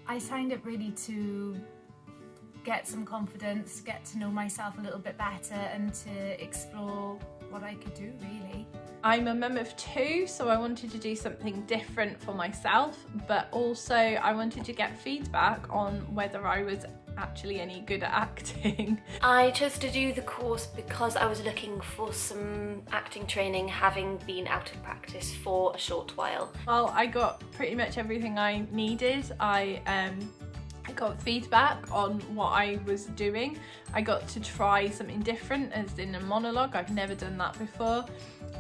I signed up really to get some confidence, get to know myself a little bit better and to explore what I could do, really. I'm a mum of 2, so I wanted to do something different for myself, but also I wanted to get feedback on whether I was actually any good at acting. I chose to do the course because I was looking for some acting training, having been out of practice for a short while. Well, I got pretty much everything I needed. I got feedback on what I was doing. I got to try something different, as in a monologue. I've never done that before.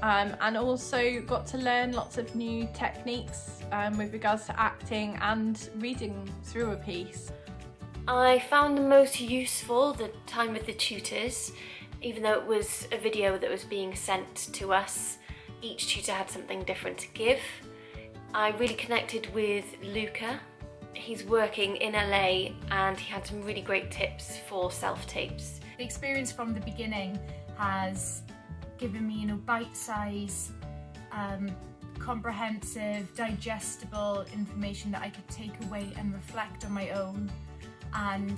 And also got to learn lots of new techniques with regards to acting and reading through a piece. I found the most useful the time with the tutors. Even though it was a video that was being sent to us, each tutor had something different to give. I really connected with Luca. He's working in LA and he had some really great tips for self-tapes. The experience from the beginning has given me, bite-sized, comprehensive, digestible information that I could take away and reflect on my own. And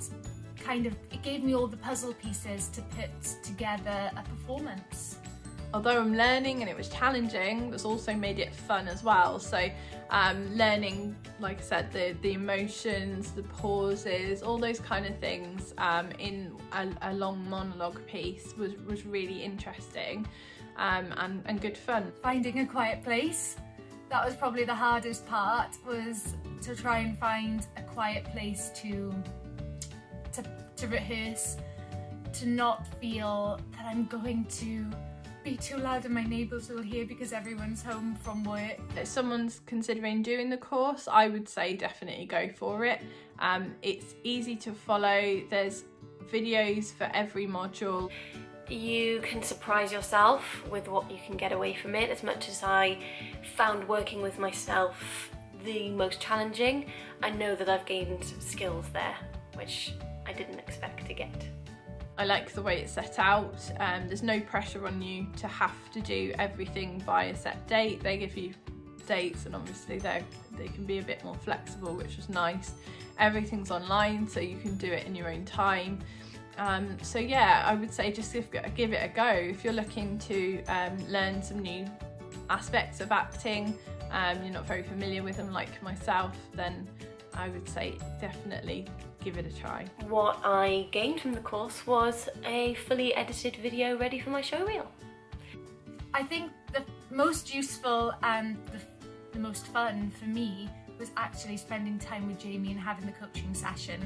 it gave me all the puzzle pieces to put together a performance. Although I'm learning and it was challenging, that's also made it fun as well. So learning, like I said, the emotions, the pauses, all those kind of things in a long monologue piece was really interesting and good fun. Finding a quiet place, that was probably the hardest part, was to try and find a quiet place to rehearse, to not feel that I'm going to be too loud and my neighbours will hear because everyone's home from work. If someone's considering doing the course, I would say definitely go for it. It's easy to follow, there's videos for every module. You can surprise yourself with what you can get away from it. As much as I found working with myself the most challenging, I know that I've gained skills there, which I didn't expect to get. I like the way it's set out. There's no pressure on you to have to do everything by a set date. They give you dates and obviously they can be a bit more flexible, which was nice. Everything's online, so you can do it in your own time. So yeah, I would say just give it a go. If you're looking to learn some new aspects of acting, you're not very familiar with them like myself, then I would say definitely give it a try. What I gained from the course was a fully edited video ready for my show reel. I think the most useful and the most fun for me was actually spending time with Jamie and having the coaching session.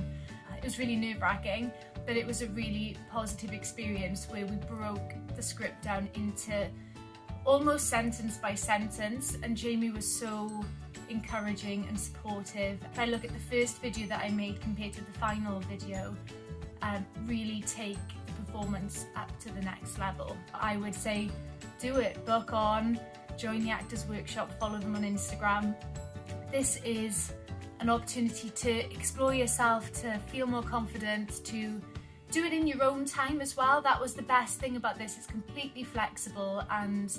It was really nerve-wracking, but it was a really positive experience where we broke the script down into almost sentence by sentence, and Jamie was so encouraging and supportive. If I look at the first video that I made compared to the final video, really take the performance up to the next level. I would say do it, book on, join the Actors Workshop, follow them on Instagram. This is an opportunity to explore yourself, to feel more confident, to do it in your own time as well. That was the best thing about this. It's completely flexible and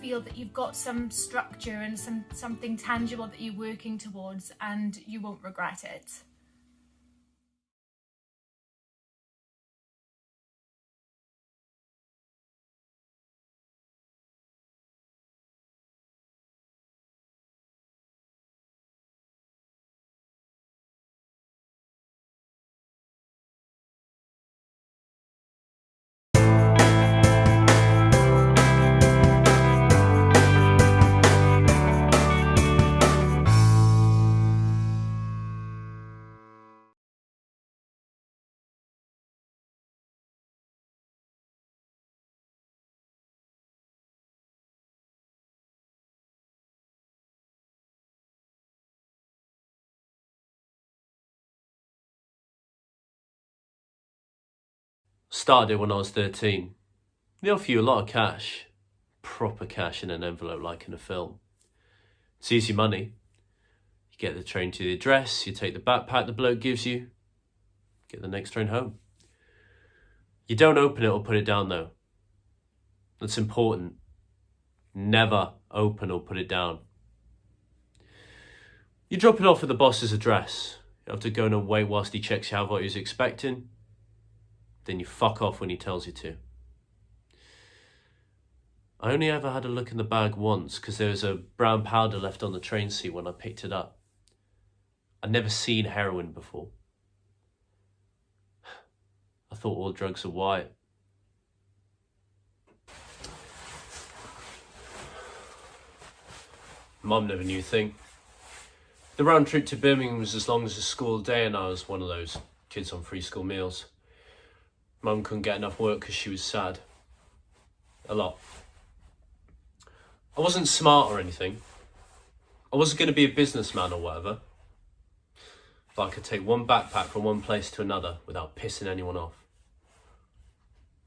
feel that you've got some structure and something tangible that you're working towards, and you won't regret it. Started it when I was 13. They offer you a lot of cash, proper cash in an envelope like in a film. It's easy money. You get the train to the address, you take the backpack the bloke gives you, get the next train home. You don't open it or put it down though. That's important. Never open or put it down. You drop it off at the boss's address. You have to go and wait whilst he checks you out what he was expecting. Then you fuck off when he tells you to. I only ever had a look in the bag once because there was a brown powder left on the train seat when I picked it up. I'd never seen heroin before. I thought all drugs are white. Mum never knew a thing. The round trip to Birmingham was as long as a school day, and I was one of those kids on free school meals. Mum couldn't get enough work because she was sad. A lot. I wasn't smart or anything. I wasn't going to be a businessman or whatever. But I could take one backpack from one place to another without pissing anyone off.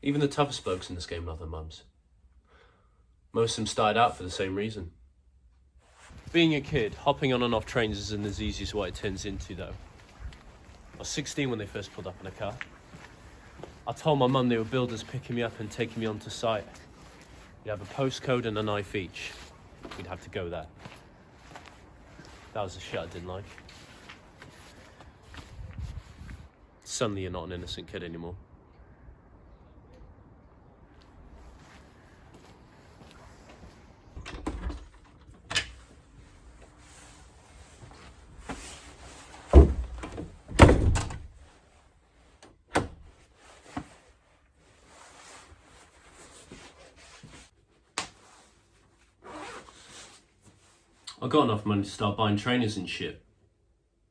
Even the toughest blokes in this game love their mums. Most of them started out for the same reason. Being a kid, hopping on and off trains isn't as easy as what it turns into though. I was 16 when they first pulled up in a car. I told my mum they were builders picking me up and taking me onto site. We'd have a postcode and a knife each. We'd have to go there. That was the shit I didn't like. Suddenly you're not an innocent kid anymore. I got enough money to start buying trainers and shit.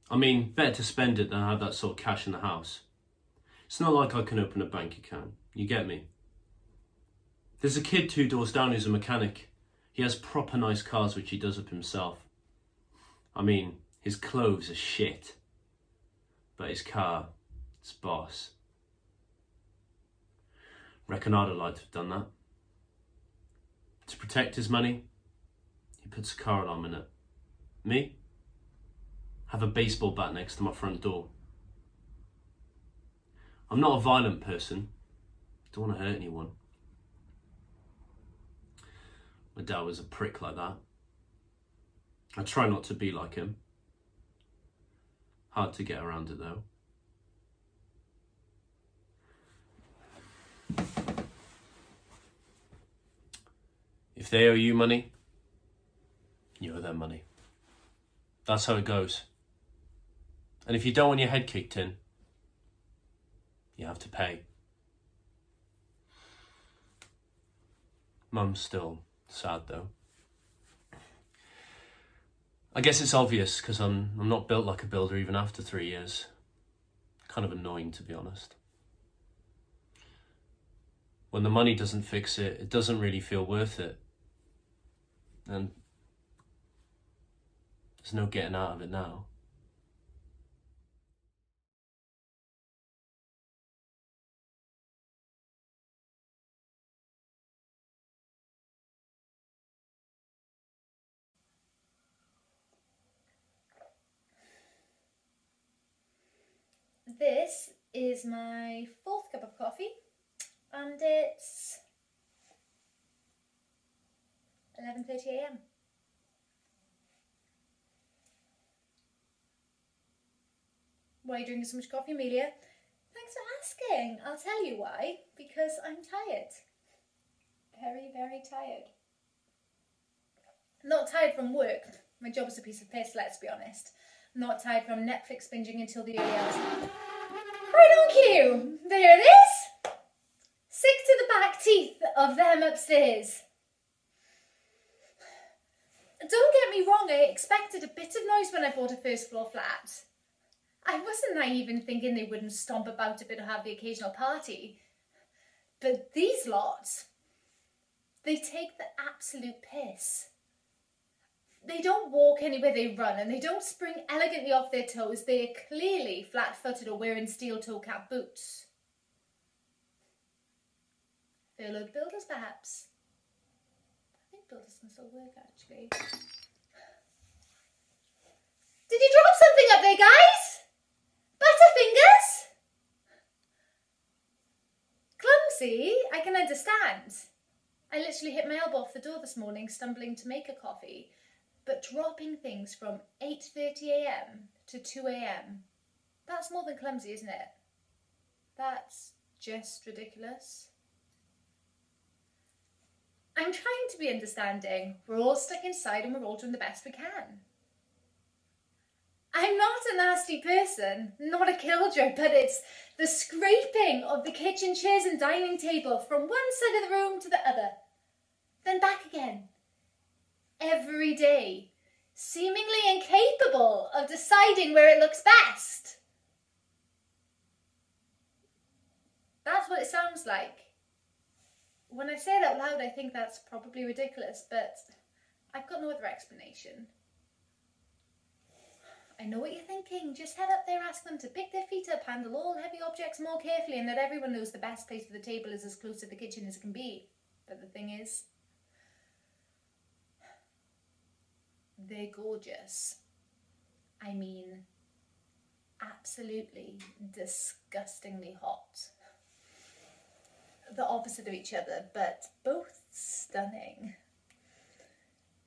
I mean, better to spend it than have that sort of cash in the house. It's not like I can open a bank account, you get me? There's a kid 2 doors down who's a mechanic. He has proper nice cars which he does up himself. I mean, his clothes are shit. But his car, it's boss. Reckon I'd have liked to have done that. To protect his money, he puts a car alarm in it. Me? Have a baseball bat next to my front door. I'm not a violent person. Don't want to hurt anyone. My dad was a prick like that. I try not to be like him. Hard to get around it though. If they owe you money, you owe them money. That's how it goes. And if you don't want your head kicked in, you have to pay. Mum's still sad though. I guess it's obvious because I'm not built like a builder even after 3 years. Kind of annoying to be honest. When the money doesn't fix it, it doesn't really feel worth it. And there's no getting out of it now. This is my 4th cup of coffee, and it's 11:30 a.m. Why are you drinking so much coffee, Amelia? Thanks for asking. I'll tell you why. Because I'm tired. Very, very tired. Not tired from work. My job is a piece of piss, let's be honest. Not tired from Netflix binging until the early hours. Right on cue. There it is. Sick to the back teeth of them upstairs. Don't get me wrong, I expected a bit of noise when I bought a first floor flat. I wasn't naive in thinking they wouldn't stomp about a bit or have the occasional party. But these lots, they take the absolute piss. They don't walk anywhere, they run, and they don't spring elegantly off their toes. They are clearly flat-footed or wearing steel toe-cap boots. Furloughed builders, perhaps. I think builders can still work, actually. Did you drop something up there, guys? Butterfingers? Clumsy? I can understand. I literally hit my elbow off the door this morning, stumbling to make a coffee. But dropping things from 8:30 a.m. to 2 a.m, that's more than clumsy, isn't it? That's just ridiculous. I'm trying to be understanding. We're all stuck inside and we're all doing the best we can. I'm not a nasty person, not a killjoy, but it's the scraping of the kitchen chairs and dining table from one side of the room to the other, then back again. Every day, seemingly incapable of deciding where it looks best. That's what it sounds like. When I say it out loud, I think that's probably ridiculous, but I've got no other explanation. I know what you're thinking. Just head up there, ask them to pick their feet up, handle all heavy objects more carefully, and that everyone knows the best place for the table is as close to the kitchen as it can be. But the thing is, they're gorgeous. I mean, absolutely disgustingly hot. The opposite of each other, but both stunning.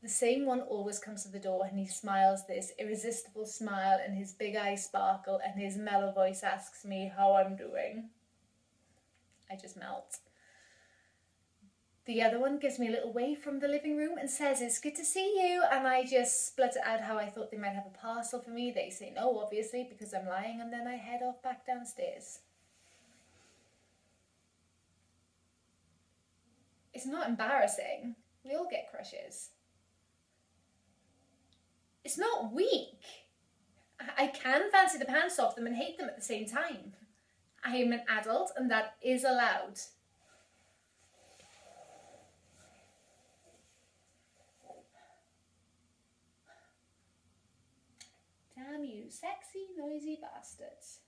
The same one always comes to the door and he smiles this irresistible smile and his big eyes sparkle and his mellow voice asks me how I'm doing. I just melt. The other one gives me a little wave from the living room and says, "It's good to see you," and I just splutter out how I thought they might have a parcel for me. They say no, obviously, because I'm lying, and then I head off back downstairs. It's not embarrassing. We all get crushes. It's not weak. I can fancy the pants off them and hate them at the same time. I am an adult and that is allowed. Damn you, sexy, noisy bastards.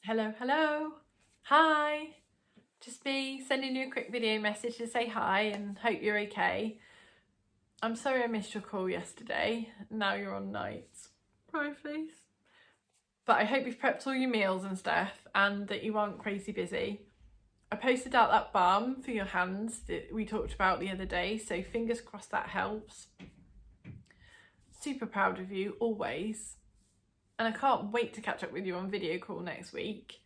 Hello, hello. Hi. Just me sending you a quick video message to say hi and hope you're okay. I'm sorry I missed your call yesterday. Now you're on nights. Cry please. But I hope you've prepped all your meals and stuff and that you aren't crazy busy. I posted out that balm for your hands that we talked about the other day, so fingers crossed that helps. Super proud of you, always. And I can't wait to catch up with you on video call next week.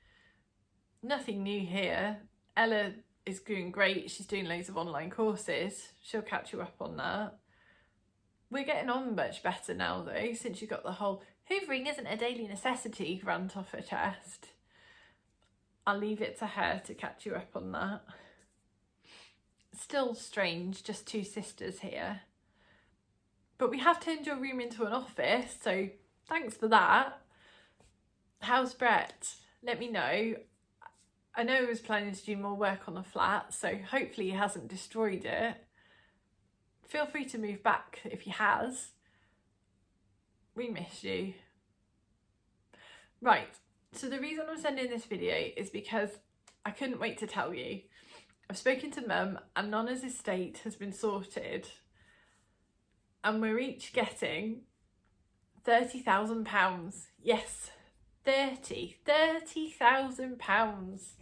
Nothing new here. Ella is doing great. She's doing loads of online courses. She'll catch you up on that. We're getting on much better now though, since you got the whole hoovering isn't a daily necessity rant off her chest. I'll leave it to her to catch you up on that. Still strange, just two sisters here. But we have turned your room into an office, so thanks for that. How's Brett? Let me know. I know he was planning to do more work on the flat, so hopefully he hasn't destroyed it. Feel free to move back if he has. We miss you. Right, so the reason I'm sending this video is because I couldn't wait to tell you. I've spoken to Mum and Nonna's estate has been sorted and we're each getting £30,000. Yes, £30,000.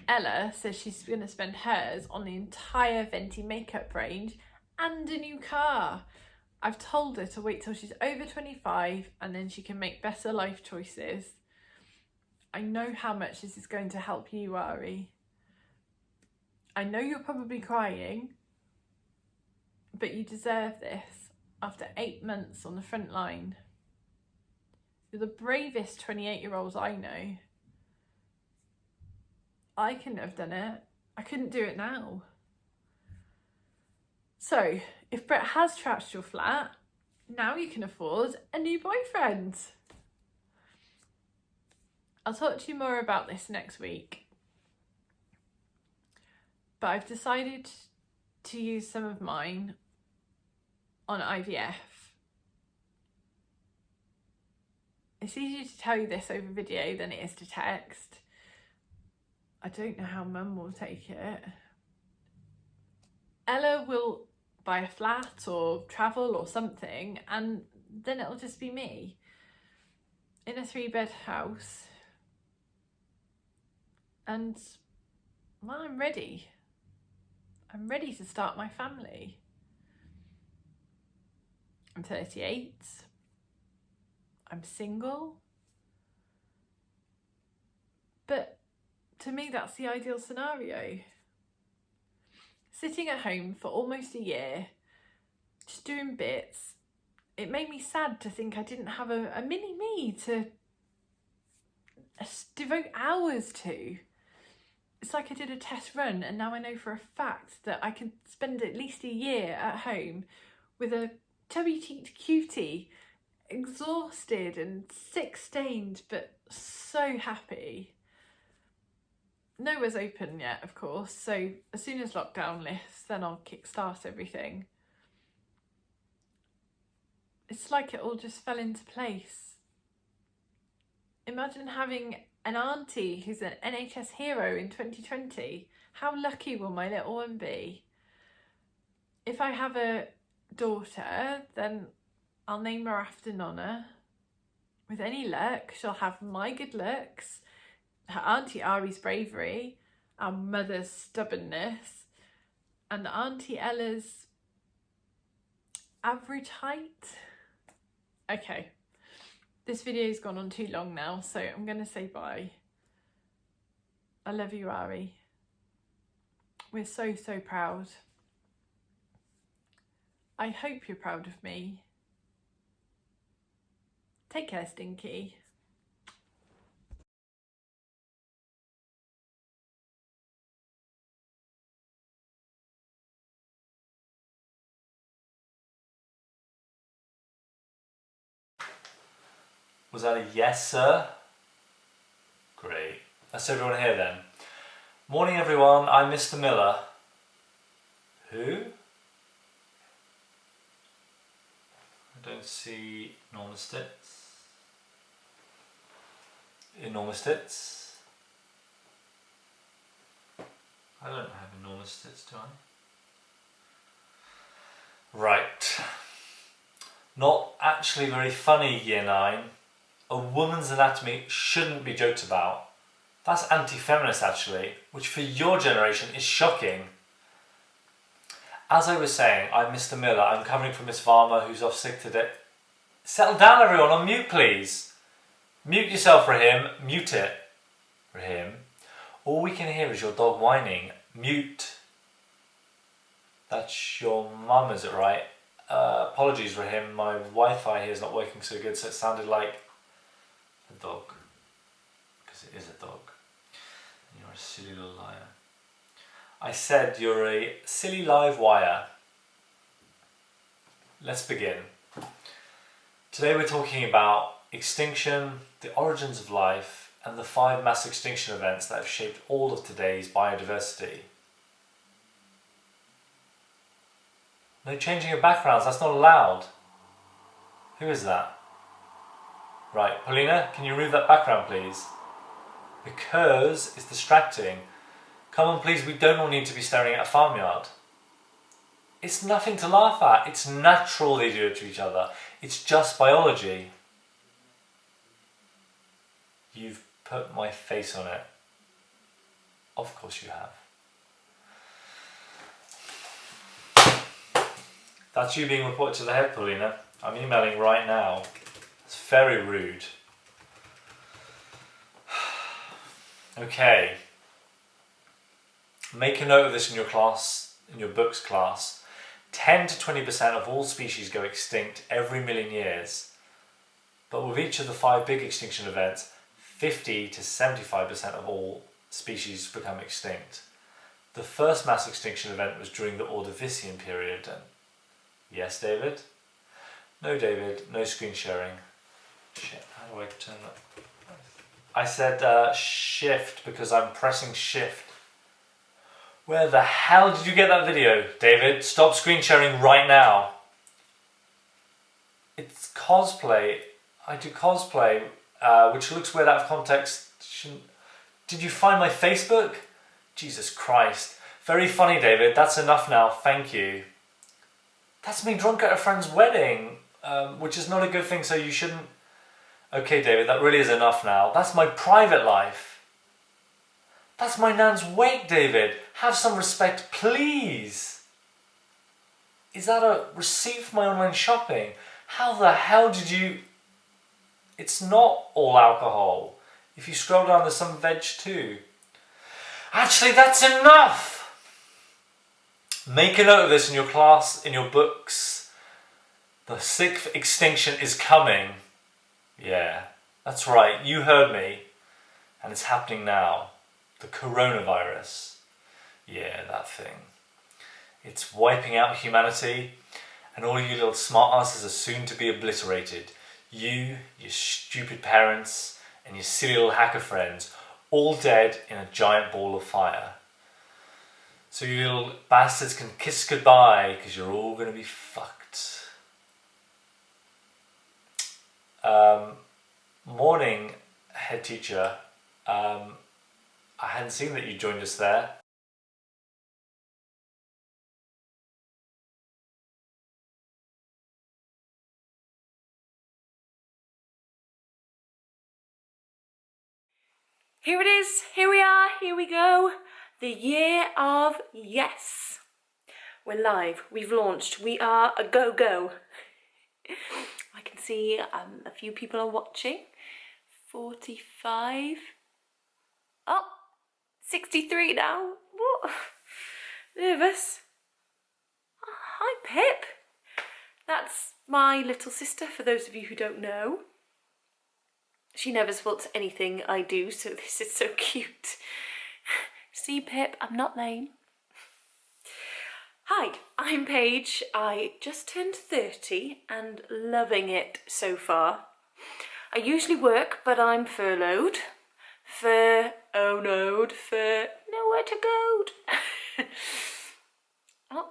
Ella says she's going to spend hers on the entire Venti makeup range and a new car. I've told her to wait till she's over 25 and then she can make better life choices. I know how much this is going to help you, Ari. I know you're probably crying, but you deserve this after 8 months on the front line. You're the bravest 28-year-olds I know. I couldn't have done it. I couldn't do it now. So, if Brett has trashed your flat, now you can afford a new boyfriend. I'll talk to you more about this next week. But I've decided to use some of mine on IVF. It's easier to tell you this over video than it is to text. I don't know how Mum will take it. Ella will buy a flat or travel or something and then it'll just be me. in a 3-bed house, and well, I'm ready. I'm ready to start my family. I'm 38. I'm single. But to me, that's the ideal scenario. Sitting at home for almost a year, just doing bits, it made me sad to think I didn't have a mini me to devote hours to. It's like I did a test run and now I know for a fact that I can spend at least a year at home with a chubby-cheeked cutie, exhausted and sick-stained, but so happy. Nowhere's open yet, of course, so as soon as lockdown lifts, then I'll kickstart everything. It's like it all just fell into place. Imagine having an auntie who's an NHS hero in 2020. How lucky will my little one be? If I have a daughter, then I'll name her after Nonna. With any luck, she'll have my good looks, her auntie Ari's bravery, our mother's stubbornness, and Auntie Ella's average height. Okay, this video's gone on too long now, so I'm going to say bye. I love you, Ari. We're so, so proud. I hope you're proud of me. Take care, Stinky. Was that a yes, sir? Great. That's everyone here then. Morning, everyone. I'm Mr. Miller. Who? I don't see enormous tits. Enormous tits? I don't have enormous tits, do I? Right. Not actually very funny, Year 9. A woman's anatomy shouldn't be joked about. That's anti-feminist actually, which for your generation is shocking. As I was saying, I'm Mr. Miller. I'm covering for Miss Varma, who's off sick today. Settle down, everyone, on mute, please. Mute yourself, Rahim. Mute it, Rahim. All we can hear is your dog whining. Mute. That's your mum, is it right? Apologies, Rahim. My Wi-Fi here is not working so good, so it sounded like a dog. Because it is a dog. And you're a silly little liar. I said you're a silly live wire. Let's begin. Today we're talking about extinction, the origins of life, and the 5 mass extinction events that have shaped all of today's biodiversity. No changing of backgrounds, that's not allowed. Who is that? Right, Paulina, can you remove that background please? Because it's distracting. Come on please, we don't all need to be staring at a farmyard. It's nothing to laugh at, it's natural they do it to each other. It's just biology. You've put my face on it. Of course you have. That's you being reported to the head, Paulina. I'm emailing right now. It's very rude. Okay. Make a note of this in your class, in your books class. 10 to 20% of all species go extinct every million years. But with each of the 5 big extinction events, 50 to 75% of all species become extinct. The first mass extinction event was during the Ordovician period. Yes, David? No, David, no screen sharing. Shit, how do I turn that? I said shift because I'm pressing shift. Where the hell did you get that video, David? Stop screen sharing right now. It's cosplay. I do cosplay, which looks weird out of context. Did you find my Facebook? Jesus Christ. Very funny, David. That's enough now. Thank you. That's me drunk at a friend's wedding, which is not a good thing, so you shouldn't... Okay, David, that really is enough now. That's my private life. That's my nan's wake, David. Have some respect, please. Is that a receipt for my online shopping? How the hell did you... It's not all alcohol. If you scroll down, there's some veg too. Actually, that's enough! Make a note of this in your class, in your books. The sixth extinction is coming. Yeah, that's right, you heard me. And it's happening now. The coronavirus. Yeah, that thing. It's wiping out humanity, and all you little smart asses are soon to be obliterated. You, your stupid parents, and your silly little hacker friends, all dead in a giant ball of fire. So you little bastards can kiss goodbye, because you're all going to be fucked. Morning, head teacher. I hadn't seen that you joined us there. Here it is, here we are, here we go. The year of yes. We're live, we've launched, we are a go-go. I can see a few people are watching. 45. Oh, 63 now. What? Nervous. Oh, hi, Pip. That's my little sister, for those of you who don't know. She never supports anything I do, so this is so cute. See, Pip, I'm not lame. Hi, I'm Paige. I just turned 30 and loving it so far. I usually work, but I'm furloughed. Fur-oh-noed, for nowhere to go. Oh,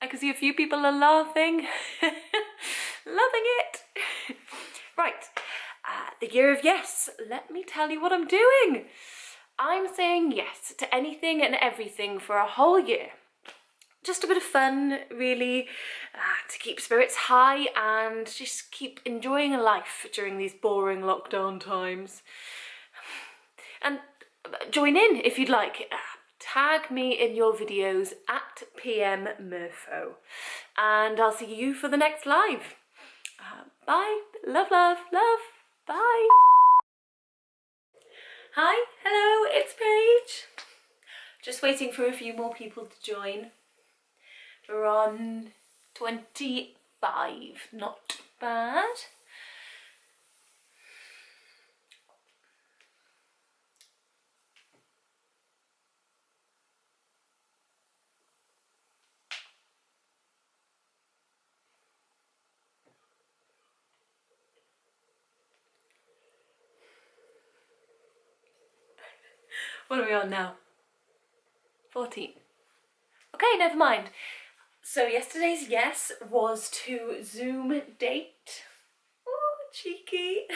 I can see a few people are laughing. Loving it. Right, the year of yes. Let me tell you what I'm doing. I'm saying yes to anything and everything for a whole year. Just a bit of fun, really, to keep spirits high and just keep enjoying life during these boring lockdown times. And join in if you'd like. Tag me in your videos at PMMurpho. And I'll see you for the next live. Bye. Love, love, love. Bye. Hi, hello, it's Paige. Just waiting for a few more people to join. We're on 25, not bad. What are we on now? 14. Okay, never mind. So yesterday's yes was to Zoom date. Oh, cheeky.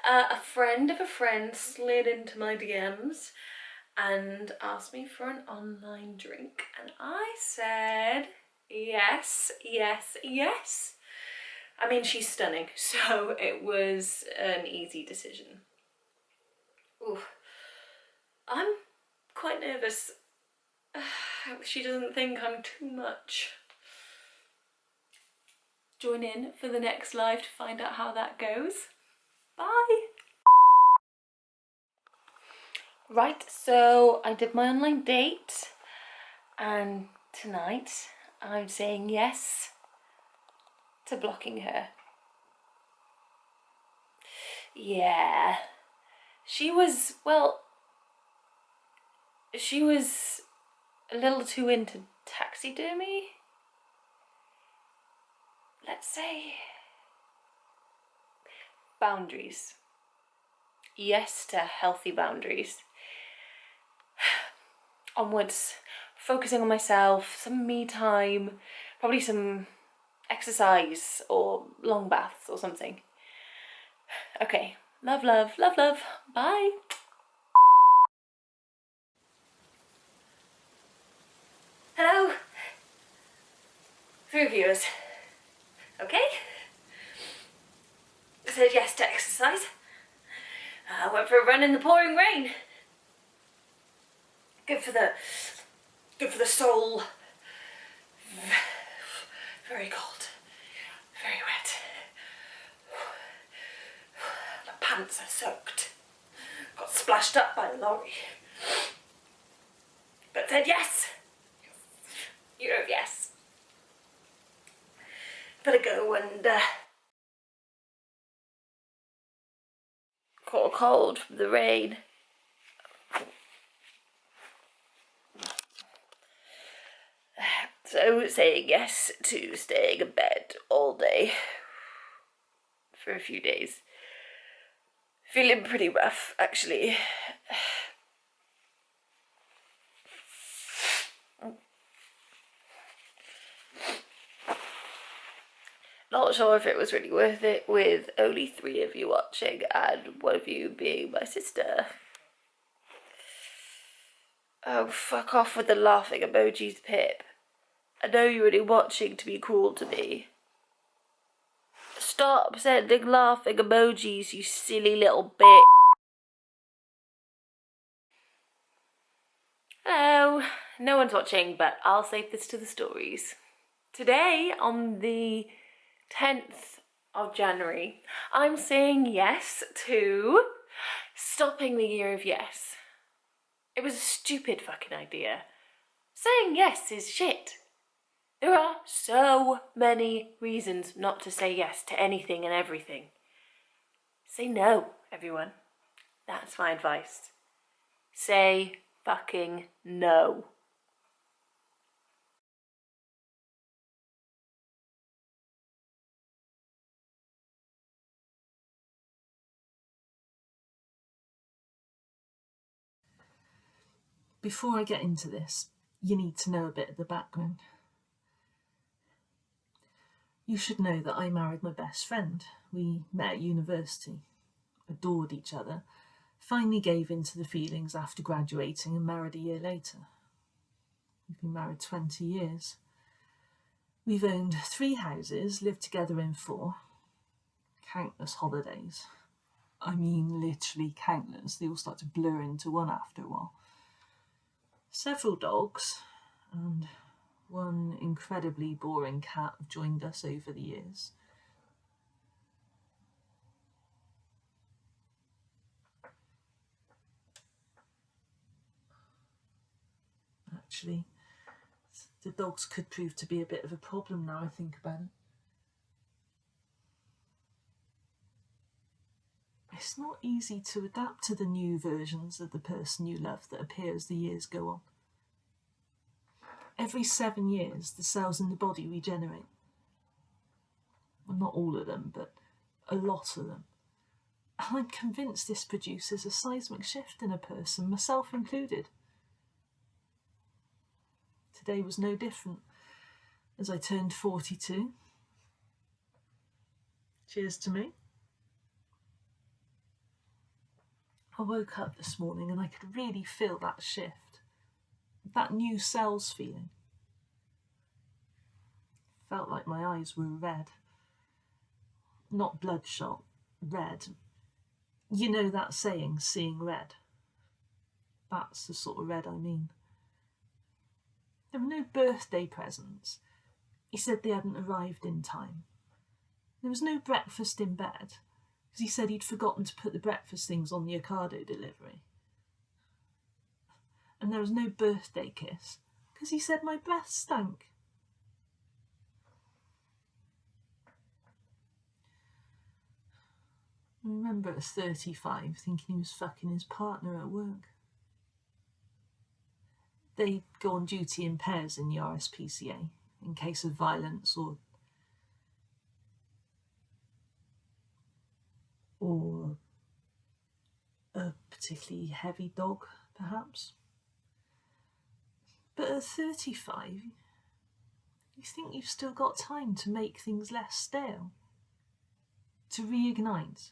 A friend of a friend slid into my DMs and asked me for an online drink. And I said yes, yes, yes. I mean, she's stunning, so it was an easy decision. Ooh. I'm quite nervous. She doesn't think I'm too much. Join in for the next live to find out how that goes. Bye! Right, so I did my online date and tonight I'm saying yes to blocking her. Yeah, she was a little too into taxidermy. Let's say boundaries. Yes to healthy boundaries. Onwards, focusing on myself, some me time, probably some exercise or long baths or something. Okay, love, love, love, love. Bye. Hello. 3 viewers. Okay. Said yes to exercise. for a run in the pouring rain. Good for the soul. Very cold, very wet. My pants are soaked. Got splashed up by a lorry. But said yes. You know, yes. Better go and caught a cold from the rain. So saying yes to staying in bed all day for a few days. Feeling pretty rough, actually. Not sure if it was really worth it with only 3 of you watching and one of you being my sister. Oh, fuck off with the laughing emojis, Pip. I know you're only watching to be cruel to me. Stop sending laughing emojis, you silly little bitch. Hello. No one's watching, but I'll save this to the stories. Today, on the 10th of January, I'm saying yes to stopping the year of yes. It was a stupid fucking idea. Saying yes is shit. There are so many reasons not to say yes to anything and everything. Say no, everyone. That's my advice. Say fucking no. Before I get into this, you need to know a bit of the background. You should know that I married my best friend. We met at university, adored each other, finally gave in to the feelings after graduating and married a year later. We've been married 20 years. We've owned 3 houses, lived together in 4, countless holidays. I mean literally countless. They all start to blur into one after a while. Several dogs, and one incredibly boring cat have joined us over the years. Actually, the dogs could prove to be a bit of a problem now I think about it. It's not easy to adapt to the new versions of the person you love that appear as the years go on. Every 7 years, the cells in the body regenerate. Well, not all of them, but a lot of them. And I'm convinced this produces a seismic shift in a person, myself included. Today was no different, as I turned 42. Cheers to me. I woke up this morning and I could really feel that shift, that new cells feeling. Felt like my eyes were red. Not bloodshot, red. You know that saying, seeing red? That's the sort of red I mean. There were no birthday presents. He said they hadn't arrived in time. There was no breakfast in bed, because he said he'd forgotten to put the breakfast things on the Ocado delivery. And there was no birthday kiss, because he said my breath stank. I remember at 35 thinking he was fucking his partner at work. They go on duty in pairs in the RSPCA in case of violence or a particularly heavy dog, perhaps. But at 35, you think you've still got time to make things less stale, to reignite,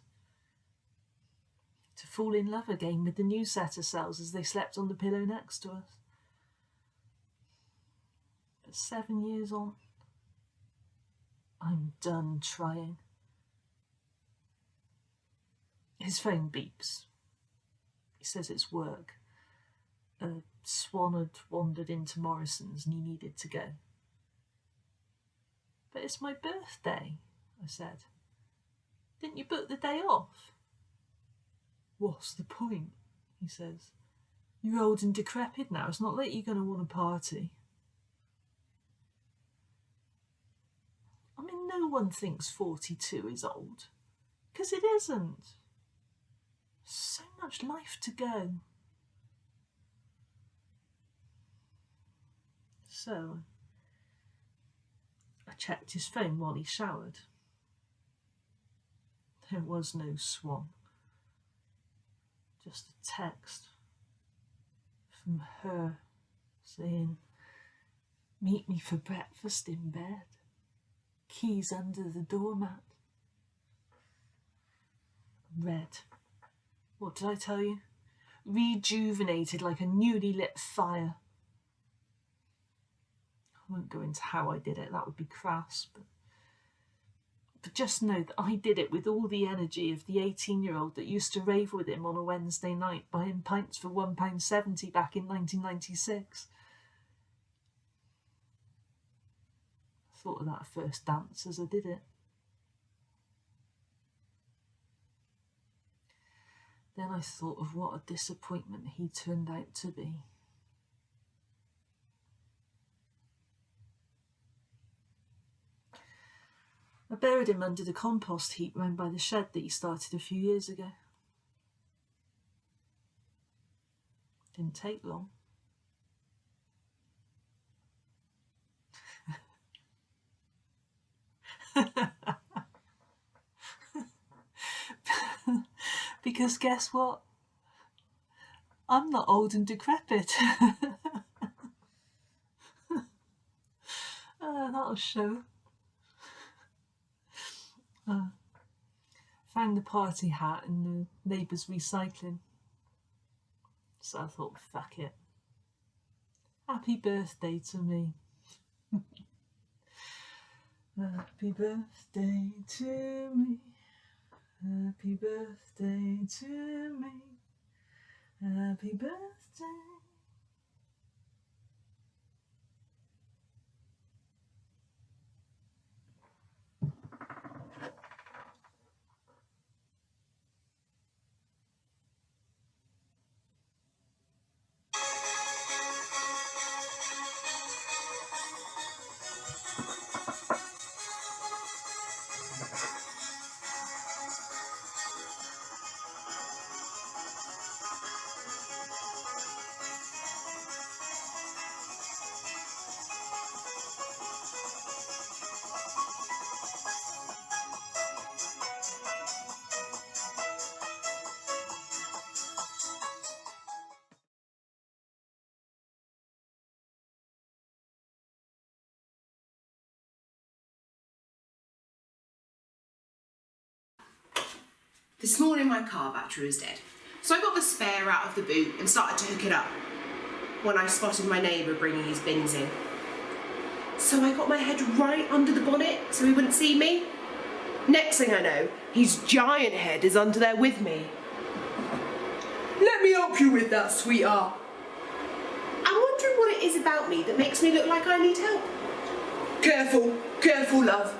to fall in love again with the new set of cells as they slept on the pillow next to us. But 7 years on, I'm done trying. His phone beeps. says it's work. A swan had wandered into Morrison's and he needed to go. But it's my birthday, I said. Didn't you book the day off? What's the point? He says. You're old and decrepit now. It's not like you're going to want a party. I mean, no one thinks 42 is old. Because it isn't. So much life to go. So, I checked his phone while he showered. There was no swan. Just a text from her saying, meet me for breakfast in bed. Keys under the doormat. Red. What did I tell you? Rejuvenated like a newly lit fire. I won't go into how I did it, that would be crass, but just know that I did it with all the energy of the 18-year-old that used to rave with him on a Wednesday night, buying pints for £1.70 back in 1996. I thought of that first dance as I did it. Then I thought of what a disappointment he turned out to be. I buried him under the compost heap round by the shed that he started a few years ago. Didn't take long. Because guess what? I'm not old and decrepit. That'll show. Found the party hat in the neighbour's recycling. So I thought, fuck it. Happy birthday to me. Happy birthday to me. Happy birthday to me. Happy birthday. This morning my car battery was dead, so I got the spare out of the boot and started to hook it up when I spotted my neighbour bringing his bins in. So I got my head right under the bonnet so he wouldn't see me. Next thing I know, his giant head is under there with me. Let me help you with that, sweetheart. I'm wondering what it is about me that makes me look like I need help. Careful, careful, love.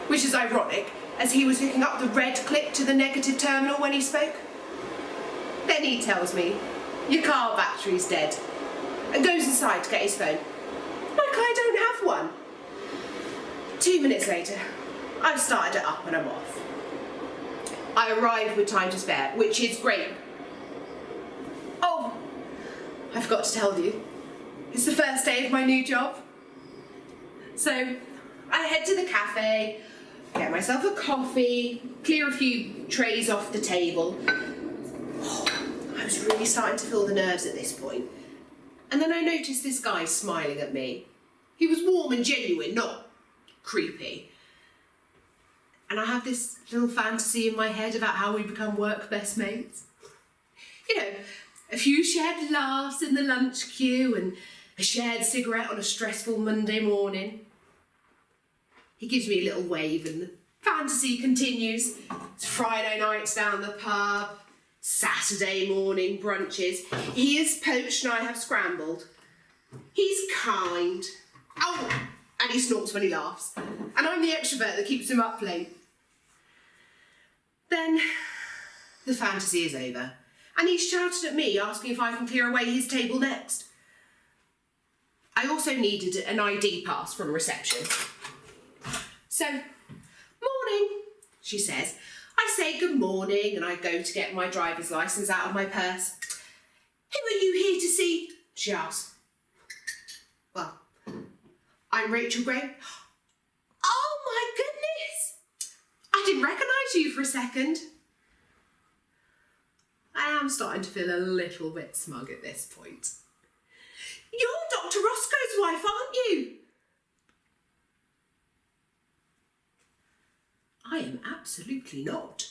Which is ironic, as he was hooking up the red clip to the negative terminal when he spoke. Then he tells me, your car battery's dead, and goes inside to get his phone. Like I don't have one. 2 minutes later, I've started it up and I'm off. I arrived with time to spare, which is great. Oh, I forgot to tell you, it's the first day of my new job. So I head to the cafe, get myself a coffee, clear a few trays off the table. I was really starting to feel the nerves at this point. And then I noticed this guy smiling at me. He was warm and genuine, not creepy. And I have this little fantasy in my head about how we become work best mates. You know, a few shared laughs in the lunch queue and a shared cigarette on a stressful Monday morning. He gives me a little wave and the fantasy continues. It's Friday nights down the pub, Saturday morning brunches. He is poached and I have scrambled. He's kind. Oh, and he snorts when he laughs. And I'm the extrovert that keeps him up late. Then the fantasy is over. And he's shouted at me asking if I can clear away his table next. I also needed an ID pass from reception. So, morning, she says. I say good morning and I go to get my driver's licence out of my purse. Who are you here to see? She asks. Well, I'm Rachel Gray. Oh my goodness! I didn't recognise you for a second. I am starting to feel a little bit smug at this point. You're Dr. Roscoe's wife, aren't you? I am absolutely not.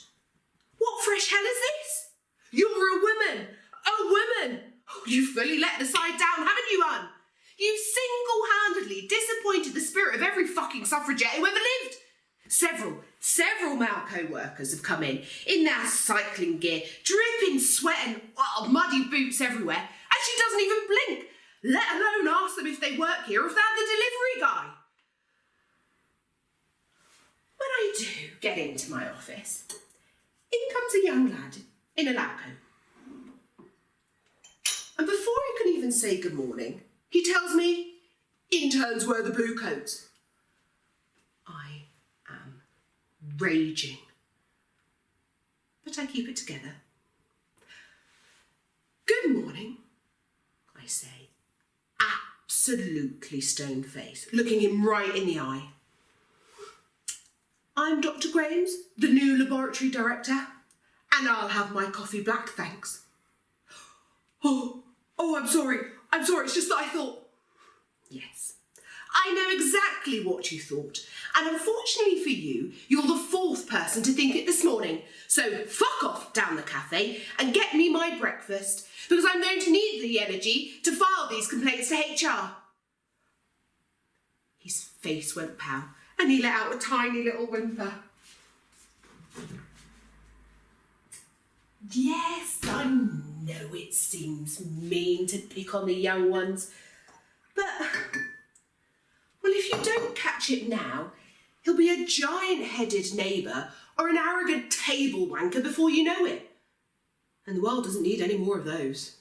What fresh hell is this? You're a woman! A woman! You've fully let the side down, haven't you, Anne? You've single-handedly disappointed the spirit of every fucking suffragette who ever lived. Several male co-workers have come in their cycling gear, dripping sweat and muddy boots everywhere, and she doesn't even blink, let alone ask them if they work here or if they're the delivery guy. When I do get into my office, in comes a young lad in a lab coat. And before I can even say good morning, he tells me interns wear the blue coats. I am raging. But I keep it together. Good morning, I say, absolutely stone-faced, looking him right in the eye. I'm Dr. Graham's, the new laboratory director, and I'll have my coffee black, thanks. Oh, I'm sorry, it's just that I thought... Yes, I know exactly what you thought, and unfortunately for you, you're the fourth person to think it this morning, so fuck off down the cafe and get me my breakfast, because I'm going to need the energy to file these complaints to HR. His face went pale, and he let out a tiny little whimper. Yes, I know it seems mean to pick on the young ones, but, well, if you don't catch it now, he'll be a giant-headed neighbour or an arrogant table wanker before you know it. And the world doesn't need any more of those.